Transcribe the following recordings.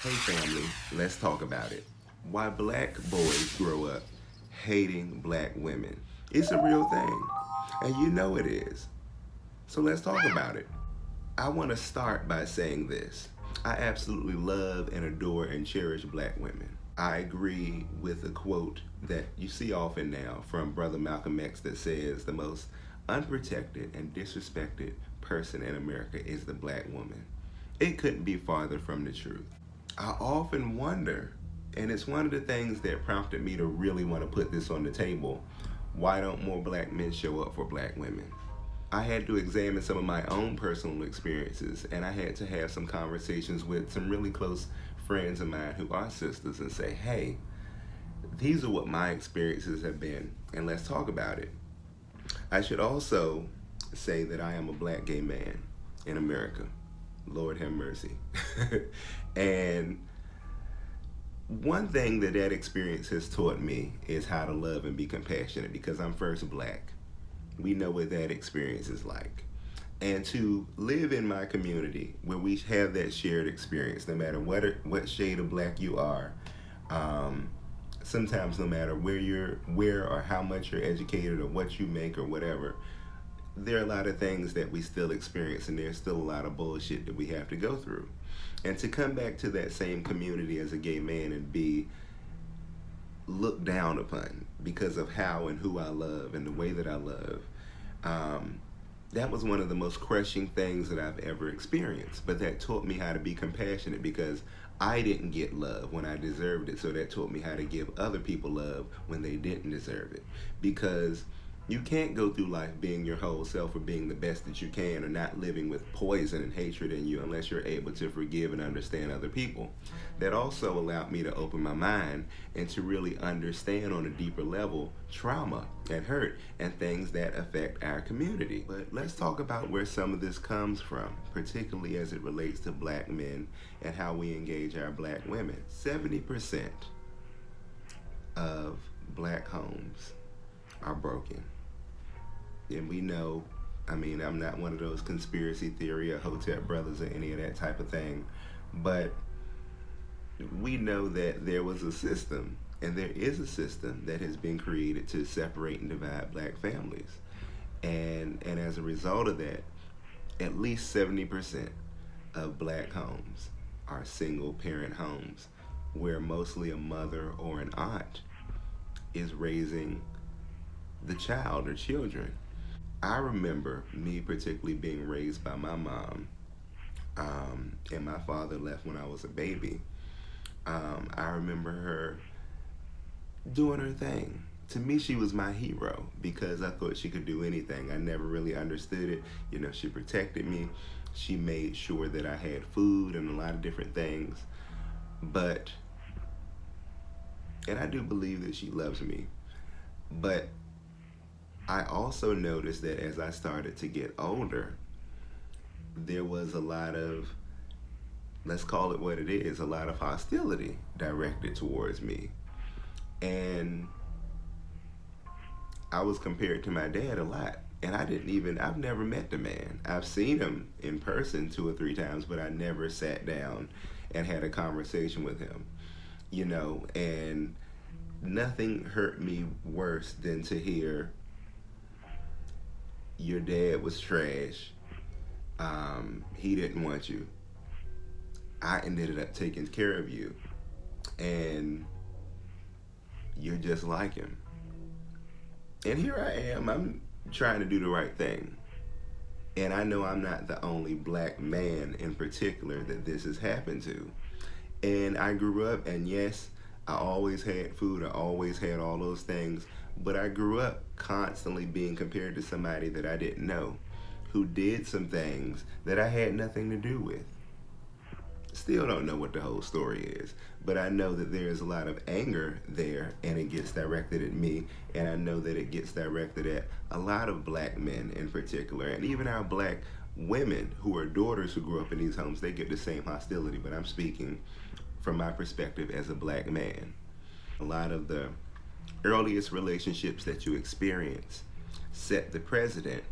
Hey family, let's talk about it. Why black boys grow up hating black women. It's a real thing, and you know it is. So let's talk about it. I want to start by saying this. I absolutely love and adore and cherish black women. I agree with a quote that you see often now from Brother Malcolm X that says the most unprotected and disrespected person in America is the black woman. It couldn't be farther from the truth. I often wonder, and it's one of the things that prompted me to really want to put this on the table, why don't more black men show up for black women? I had to examine some of my own personal experiences, and I had to have some conversations with some really close friends of mine who are sisters and say, hey, these are what my experiences have been, and let's talk about it. I should also say that I am a black gay man in America. Lord have mercy. And one thing that experience has taught me is how to love and be compassionate because I'm first black. We know what that experience is like. And to live in my community where we have that shared experience, no matter what shade of black you are, sometimes no matter where or how much you're educated or what you make or whatever, there are a lot of things that we still experience and there's still a lot of bullshit that we have to go through. And to come back to that same community as a gay man and be looked down upon because of how and who I love and the way that I love, that was one of the most crushing things that I've ever experienced. But that taught me how to be compassionate because I didn't get love when I deserved it. So that taught me how to give other people love when they didn't deserve it. Because you can't go through life being your whole self or being the best that you can or not living with poison and hatred in you unless you're able to forgive and understand other people. That also allowed me to open my mind and to really understand on a deeper level trauma and hurt and things that affect our community. But let's talk about where some of this comes from, particularly as it relates to black men and how we engage our black women. 70% of black homes are broken. And we know, I mean, I'm not one of those conspiracy theory or Hotep brothers or any of that type of thing, but we know that there was a system, and there is a system that has been created to separate and divide black families. And as a result of that, at least 70% of black homes are single parent homes where mostly a mother or an aunt is raising the child or children. I remember me particularly being raised by my mom, and my father left when I was a baby. I remember her doing her thing. To me, she was my hero because I thought she could do anything. I never really understood it. You know, she protected me. She made sure that I had food and a lot of different things. But, and I do believe that she loves me. But I also noticed that as I started to get older, there was a lot of, let's call it what it is, a lot of hostility directed towards me. And I was compared to my dad a lot. And I've never met the man. I've seen him in person 2 or 3 times, but I never sat down and had a conversation with him, you know, and nothing hurt me worse than to hear your dad was trash. He didn't want you. I ended up taking care of you. And you're just like him. And here I am. I'm trying to do the right thing. And I know I'm not the only black man in particular that this has happened to. And I grew up, and yes, I always had food. I always had all those things. But I grew up constantly being compared to somebody that I didn't know, who did some things that I had nothing to do with. Still don't know what the whole story is, but I know that there is a lot of anger there and it gets directed at me, and I know that it gets directed at a lot of black men in particular, and even our black women who are daughters who grew up in these homes, they get the same hostility, but I'm speaking from my perspective as a black man. A lot of the earliest relationships that you experience set the precedent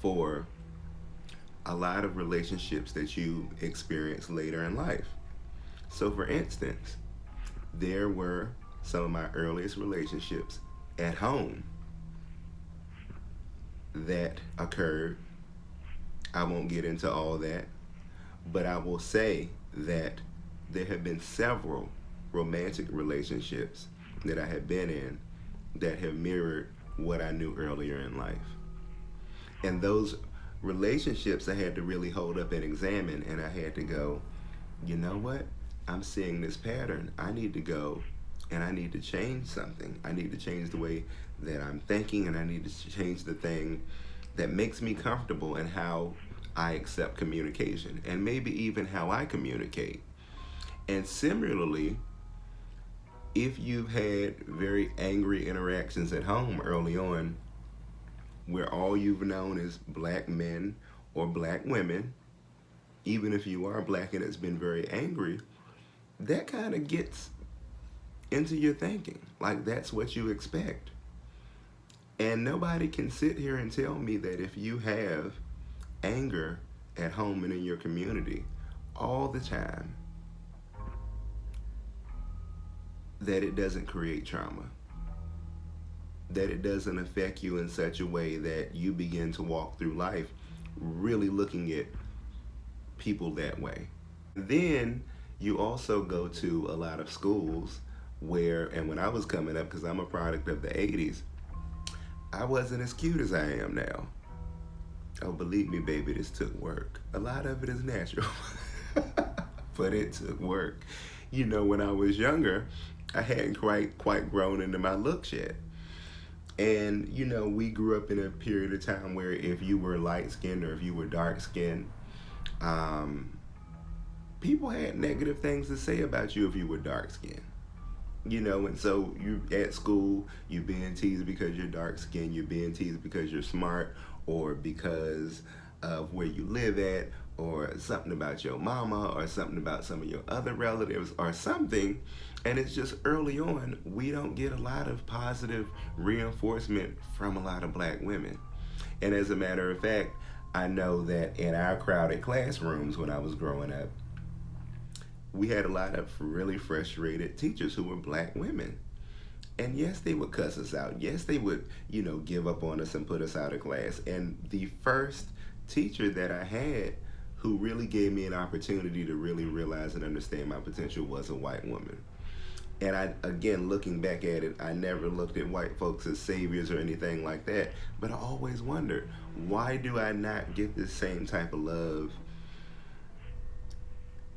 for a lot of relationships that you experience later in life. So, for instance, there were some of my earliest relationships at home that occurred. I won't get into all that, but I will say that there have been several romantic relationships that I have been in that have mirrored what I knew earlier in life. And those relationships I had to really hold up and examine, and I had to go, you know what? I'm seeing this pattern. I need to go and I need to change something. I need to change the way that I'm thinking, and I need to change the thing that makes me comfortable and how I accept communication, and maybe even how I communicate. And similarly, if you've had very angry interactions at home early on, where all you've known is black men or black women, even if you are black and it's been very angry, that kind of gets into your thinking. Like, that's what you expect. And nobody can sit here and tell me that if you have anger at home and in your community all the time, that it doesn't create trauma, that it doesn't affect you in such a way that you begin to walk through life really looking at people that way. Then you also go to a lot of schools where, and when I was coming up, because I'm a product of the 80s, I wasn't as cute as I am now. Oh, believe me, baby, this took work. A lot of it is natural, but it took work. You know, when I was younger, I hadn't quite grown into my looks yet. And, you know, we grew up in a period of time where if you were light-skinned or if you were dark-skinned, people had negative things to say about you if you were dark-skinned. You know, and so you at school, you're being teased because you're dark-skinned, you're being teased because you're smart, or because of where you live at, or something about your mama, or something about some of your other relatives, or something. And it's just early on, we don't get a lot of positive reinforcement from a lot of black women. And as a matter of fact, I know that in our crowded classrooms when I was growing up, we had a lot of really frustrated teachers who were black women. And yes, they would cuss us out. Yes, they would, you know, give up on us and put us out of class. And the first teacher that I had who really gave me an opportunity to really realize and understand my potential was a white woman. And I, again, looking back at it, I never looked at white folks as saviors or anything like that. But I always wondered, why do I not get the same type of love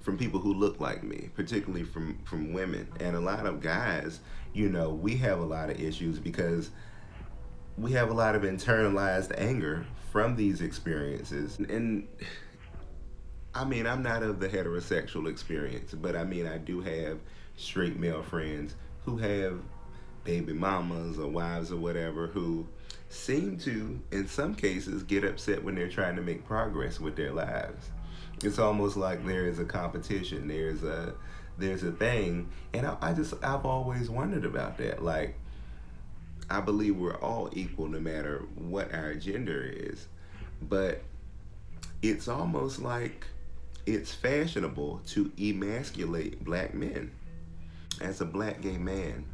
from people who look like me, particularly from women? And a lot of guys, you know, we have a lot of issues because we have a lot of internalized anger from these experiences. And I mean, I'm not of the heterosexual experience, but I mean, I do have straight male friends who have baby mamas or wives or whatever who seem to, in some cases, get upset when they're trying to make progress with their lives. It's almost like there is a competition. There's a thing, and I've always wondered about that. Like, I believe we're all equal no matter what our gender is, but it's almost like it's fashionable to emasculate black men. As a black gay man,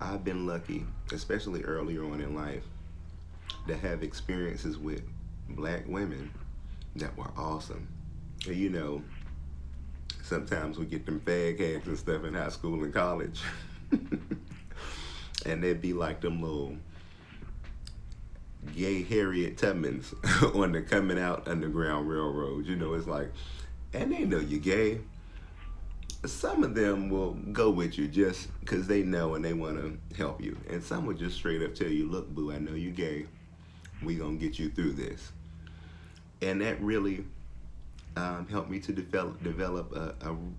I've been lucky, especially earlier on in life, to have experiences with black women that were awesome. And you know, sometimes we get them fag hags and stuff in high school and college. And they'd be like them little gay Harriet Tubmans on the Coming Out Underground Railroad. You know, it's like, and they know you're gay. Some of them will go with you just because they know and they want to help you. And some will just straight up tell you, look, boo, I know you're gay. We gonna get you through this. And that really helped me to develop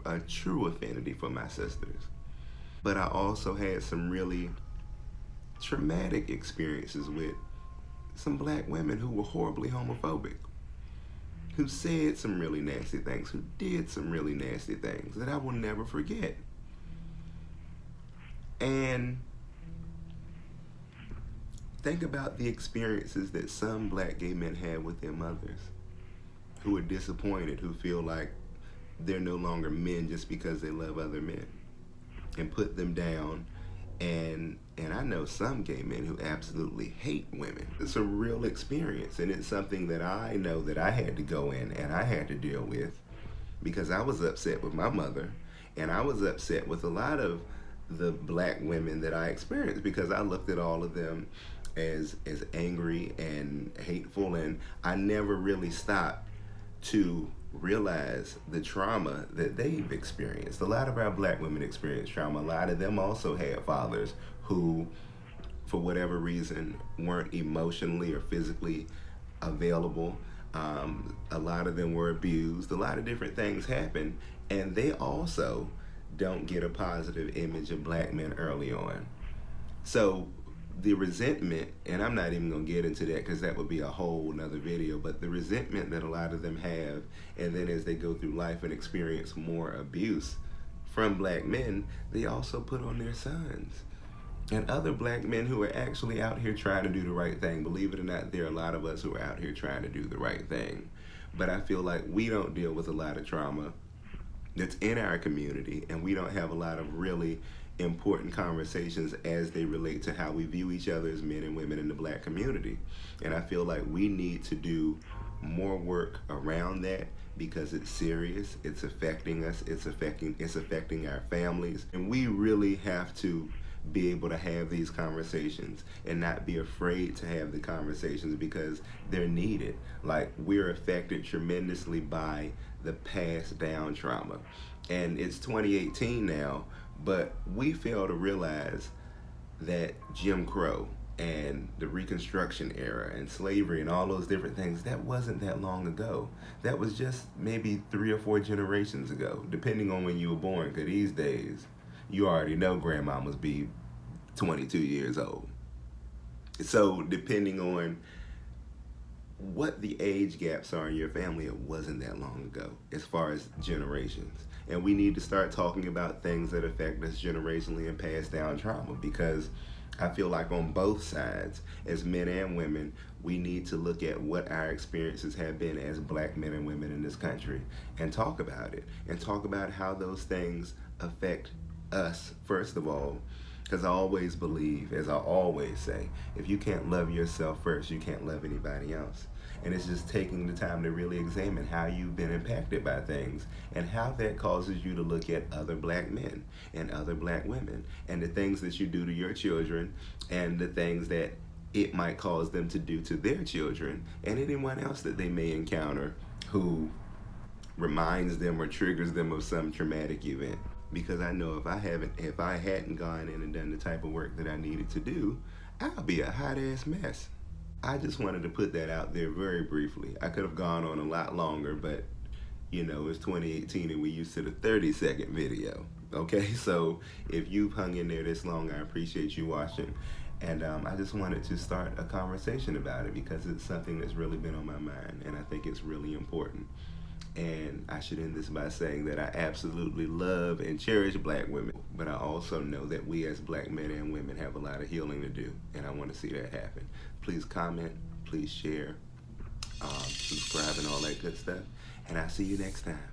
a true affinity for my sisters. But I also had some really traumatic experiences with some black women who were horribly homophobic, who said some really nasty things, who did some really nasty things that I will never forget. And think about the experiences that some black gay men had with their mothers, who are disappointed, who feel like they're no longer men just because they love other men and put them down. And I know some gay men who absolutely hate women. It's a real experience, and it's something that I know that I had to go in and I had to deal with, because I was upset with my mother, and I was upset with a lot of the black women that I experienced, because I looked at all of them as angry and hateful, and I never really stopped to realize the trauma that they've experienced. A lot of our black women experience trauma. A lot of them also had fathers who, for whatever reason, weren't emotionally or physically available. A lot of them were abused. A lot of different things happen, and they also don't get a positive image of black men early on. So the resentment, and I'm not even going to get into that because that would be a whole nother video, but the resentment that a lot of them have, and then as they go through life and experience more abuse from black men, they also put on their sons and other black men who are actually out here trying to do the right thing. Believe it or not, there are a lot of us who are out here trying to do the right thing. But I feel like we don't deal with a lot of trauma that's in our community, and we don't have a lot of really important conversations as they relate to how we view each other as men and women in the black community. And I feel like we need to do more work around that, because it's serious, it's affecting us, it's affecting our families, and we really have to be able to have these conversations and not be afraid to have the conversations, because they're needed. Like, we're affected tremendously by the passed down trauma. And it's 2018 now, but we fail to realize that Jim Crow and the Reconstruction era and slavery and all those different things, that wasn't that long ago. That was just maybe 3 or 4 generations ago, depending on when you were born, because these days, you already know grandmamas be 22 years old. So depending on what the age gaps are in your family, it wasn't that long ago as far as generations. And we need to start talking about things that affect us generationally and pass down trauma, because I feel like on both sides, as men and women, we need to look at what our experiences have been as black men and women in this country and talk about it, and talk about how those things affect us, first of all, because I always believe, as I always say, if you can't love yourself first, you can't love anybody else. And it's just taking the time to really examine how you've been impacted by things and how that causes you to look at other black men and other black women and the things that you do to your children and the things that it might cause them to do to their children and anyone else that they may encounter who reminds them or triggers them of some traumatic event. Because I know if I hadn't gone in and done the type of work that I needed to do, I'll be a hot ass mess. I just wanted to put that out there very briefly. I could have gone on a lot longer, but you know, it's 2018 and we're used to the 30-second video. Okay, so if you've hung in there this long, I appreciate you watching. And I just wanted to start a conversation about it because it's something that's really been on my mind, and I think it's really important. And I should end this by saying that I absolutely love and cherish black women, but I also know that we as black men and women have a lot of healing to do, and I want to see that happen. Please comment, please share, subscribe, and all that good stuff, and I'll see you next time.